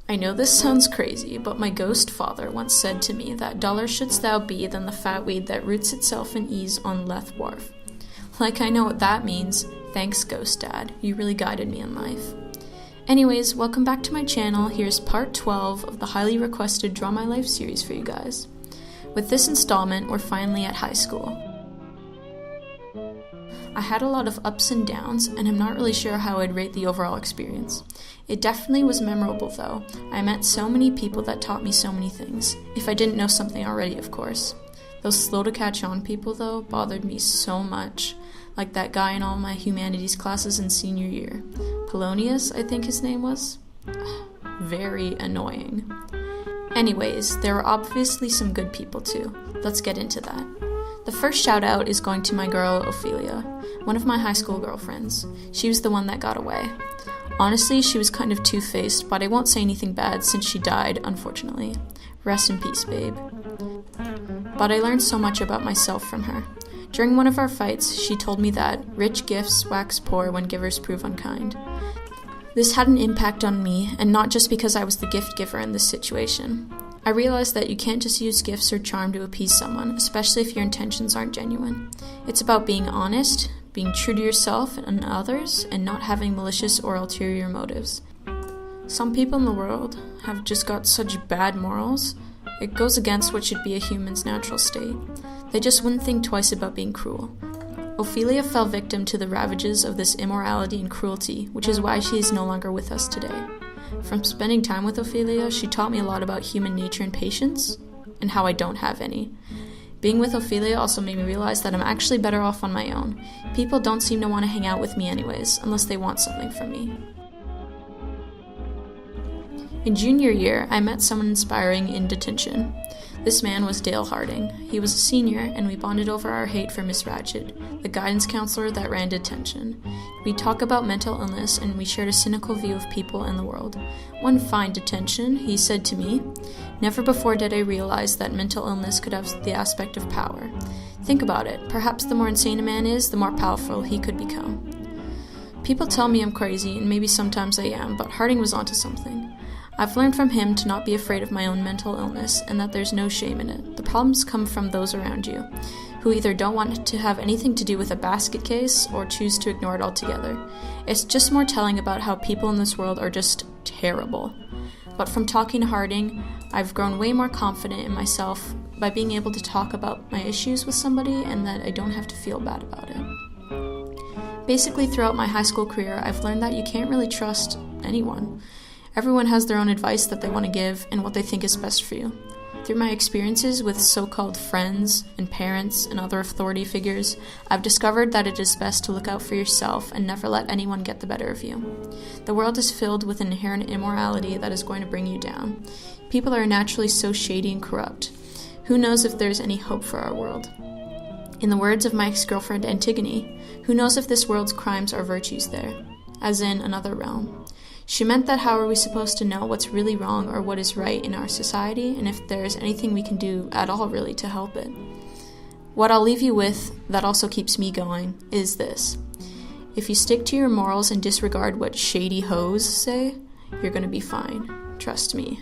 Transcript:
I know this sounds crazy, but my ghost father once said to me that duller shouldst thou be than the fat weed that roots itself in ease on Leth Wharf. Like I know what that means. Thanks, ghost dad. You really guided me in life. Anyways, welcome back to my channel. Here's part 12 of the highly requested Draw My Life series for you guys. With this installment, we're finally at high school. I had a lot of ups and downs, and I'm not really sure how I'd rate the overall experience. It definitely was memorable though. I met so many people that taught me so many things. If I didn't know something already, of course. Those slow to catch on people though bothered me so much. Like that guy in all my humanities classes in senior year. Polonius, I think his name was. Very annoying. Anyways, there were obviously some good people too. Let's get into that. The first shout out is going to my girl Ophelia, one of my high school girlfriends. She was the one that got away. Honestly, she was kind of two-faced, but I won't say anything bad since she died, unfortunately. Rest in peace, babe. But I learned so much about myself from her. During one of our fights, she told me that rich gifts wax poor when givers prove unkind. This had an impact on me, and not just because I was the gift giver in this situation. I realized that you can't just use gifts or charm to appease someone, especially if your intentions aren't genuine. It's about being honest, being true to yourself and others, and not having malicious or ulterior motives. Some people in the world have just got such bad morals, it goes against what should be a human's natural state. They just wouldn't think twice about being cruel. Ophelia fell victim to the ravages of this immorality and cruelty, which is why she is no longer with us today. From spending time with Ophelia, she taught me a lot about human nature and patience, and how I don't have any. Being with Ophelia also made me realize that I'm actually better off on my own. People don't seem to want to hang out with me anyways, unless they want something from me. In junior year, I met someone inspiring in detention. This man was Dale Harding. He was a senior, and we bonded over our hate for Miss Ratched, the guidance counselor that ran detention. We talked about mental illness, and we shared a cynical view of people and the world. One fine detention, he said to me, "Never before did I realize that mental illness could have the aspect of power. Think about it. Perhaps the more insane a man is, the more powerful he could become." People tell me I'm crazy, and maybe sometimes I am, but Harding was onto something. I've learned from him to not be afraid of my own mental illness, and that there's no shame in it. The problems come from those around you, who either don't want to have anything to do with a basket case, or choose to ignore it altogether. It's just more telling about how people in this world are just terrible. But from talking to Harding, I've grown way more confident in myself by being able to talk about my issues with somebody, and that I don't have to feel bad about it. Basically, throughout my high school career, I've learned that you can't really trust anyone. Everyone has their own advice that they want to give and what they think is best for you. Through my experiences with so-called friends and parents and other authority figures, I've discovered that it is best to look out for yourself and never let anyone get the better of you. The world is filled with an inherent immorality that is going to bring you down. People are naturally so shady and corrupt. Who knows if there's any hope for our world? In the words of my ex-girlfriend Antigone, who knows if this world's crimes are virtues there, as in another realm. She meant that how are we supposed to know what's really wrong or what is right in our society, and if there's anything we can do at all really to help it. What I'll leave you with, that also keeps me going, is this. If you stick to your morals and disregard what shady hoes say, you're gonna be fine. Trust me.